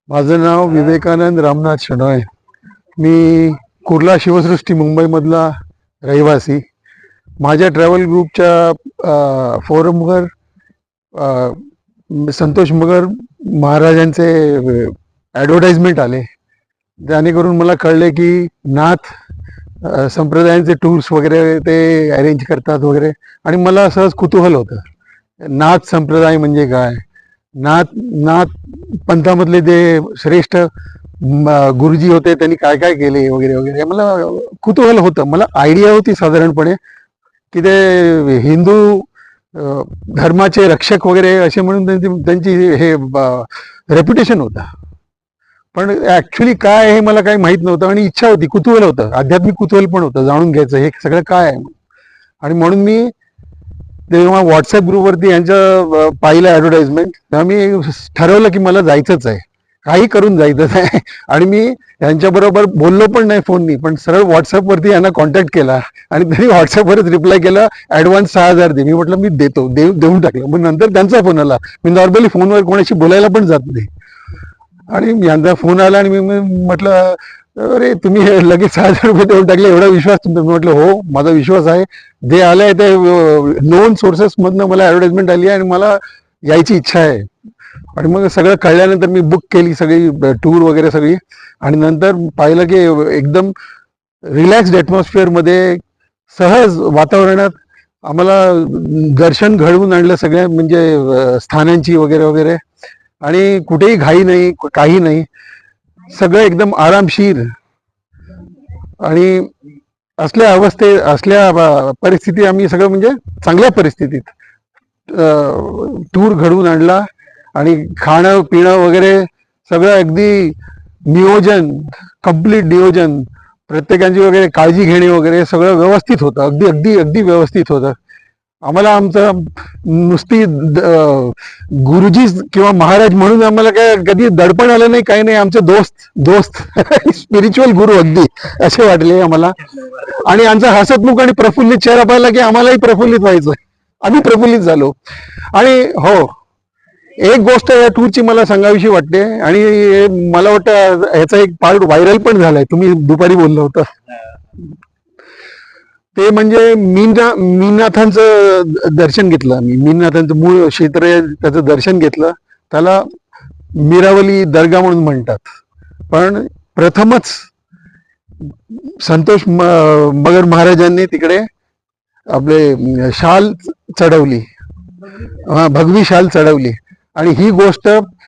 माझं नाव विवेकानंद रामनाथ शेणॉय. मी कुर्ला शिवसृष्टी मुंबईमधला रहिवासी. माझ्या ट्रॅव्हल ग्रुपच्या फोरमवर संतोष मगर महाराजांचे ॲडव्हर्टाइजमेंट आले. जेणेकरून मला कळले की नाथ संप्रदायांचे टूर्स वगैरे ते अरेंज करतात वगैरे. आणि मला सहज कुतूहल होतं, नाथ संप्रदाय म्हणजे काय, नाथ नाथ पंथामधले जे श्रेष्ठ गुरुजी होते त्यांनी काय काय केले वगैरे वगैरे. मला कुतूहल होतं, मला आयडिया होती साधारणपणे की ते हिंदू धर्माचे रक्षक वगैरे असे म्हणून त्यांची हे रेप्युटेशन होता. पण ऍक्च्युली काय हे मला काही माहित नव्हतं आणि इच्छा होती, कुतूहल होतं, आध्यात्मिक कुतूहल पण होतं जाणून घ्यायचं हे सगळं काय आहे. आणि म्हणून मी तेव्हा व्हॉट्सअप ग्रुपवरती यांचं पाहिलं ॲडव्हर्टाइजमेंट, तेव्हा मी ठरवलं की मला जायचंच आहे, काही करून जायचंच आहे. आणि मी यांच्याबरोबर बोललो पण नाही फोननी, पण सरळ व्हॉट्सअपवरती यांना कॉन्टॅक्ट केला आणि त्यांनी व्हॉट्सअपवरच रिप्लाय केला, ॲडव्हान्स 6,000 दे. मी म्हटलं मी देतो, देऊन टाकलं. मग नंतर त्यांचा फोन आला. मी नॉर्मली फोनवर कोणाशी बोलायला पण जात नाही, आणि यांचा फोन आला आणि मी म्हटलं अरे तुम्ही हे लगेच 6,000 रुपये देऊन टाकले, एवढा विश्वास तुमचा? मी म्हटलं हो, माझा विश्वास आहे. जे आलंय ते नोन सोर्सेस मधनं मला ॲडव्हर्टाइजमेंट आली आहे आणि मला यायची इच्छा आहे. आणि मग सगळं कळल्यानंतर मी बुक केली सगळी टूर वगैरे सगळी. आणि नंतर पाहिलं की एकदम रिलॅक्स्ड ॲटमॉस्फिअरमध्ये सहज वातावरणात आम्हाला दर्शन घडवून आणलं सगळ्या म्हणजे स्थानांची वगैरे वगैरे. आणि कुठेही घाई नाही, काही नाही, सगळं एकदम आरामशीर. आणि असल्या परिस्थिती आम्ही सगळं म्हणजे चांगल्या परिस्थितीत टूर घडवून आणला. आणि खाणं पिणं वगैरे सगळं अगदी नियोजन, कम्प्लीट नियोजन, प्रत्येकाची वगैरे काळजी घेणे वगैरे सगळं व्यवस्थित होतं, अगदी अगदी अगदी व्यवस्थित होतं. आम्हाला आमचं नुसती गुरुजी किंवा महाराज म्हणून आम्हाला काय कधी दडपण आलं नाही, काही नाही. आमचे दोस्त स्पिरिच्युअल गुरु अगदी असे वाटले आम्हाला. आणि आमचा हसतमुख आणि प्रफुल्लित चेहरा पाहिला की आम्हालाही प्रफुल्लित व्हायचं, आम्ही प्रफुल्लित झालो. आणि हो, एक गोष्ट या टूरची मला सांगावीशी वाटते, आणि मला वाटतं ह्याचा एक पार्ट व्हायरल पण झालाय, तुम्ही दुपारी बोललं होतं ते म्हणजे मीननाथांचं दर्शन घेतलं आम्ही. मीननाथांचं मूळ क्षेत्र आहे, त्याचं दर्शन घेतलं. त्याला मीरावली दर्गा म्हणून म्हणतात. पण प्रथमच संतोष मगर महाराजांनी तिकडे आपले शाल चढवली, भगवी शाल चढवली. आणि ही गोष्ट